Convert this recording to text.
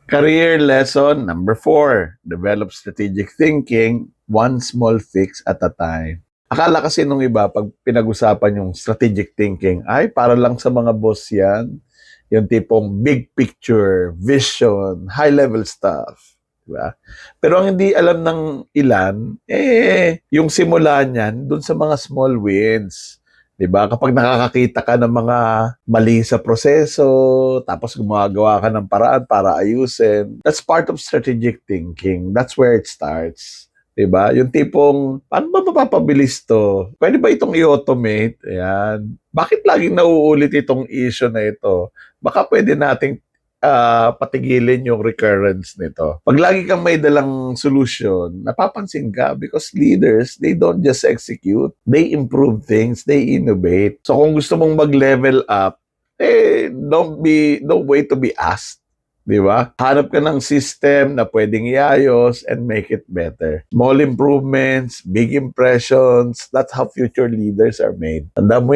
Career lesson number 4, develop strategic thinking, one small fix at a time. Akala kasi nung iba, pag pinag-usapan yung strategic thinking, ay para lang sa mga boss yan. Yung tipong big picture, vision, high-level stuff. Diba? Pero ang hindi alam ng ilan, yung simula niyan, dun sa mga small wins. 'Di ba? Kapag nakakakita ka ng mga mali sa proseso, tapos gumagawa ka ng paraan para ayusin, that's part of strategic thinking. That's where it starts. 'Di ba? Yung tipong, paano ba mapapabilis to? Pwede ba itong i-automate? Ayan. Bakit laging nauulit itong issue na ito? Baka pwede nating patigilin yung recurrence nito. Pag lagi kang may dalang solution, napapansin ka because leaders, they don't just execute, they improve things, they innovate. So kung gusto mong mag-level up, don't wait to be asked. Di ba? Hanap ka ng system na pwedeng iayos and make it better. Small improvements, big impressions, that's how future leaders are made. Tandaan mo yan.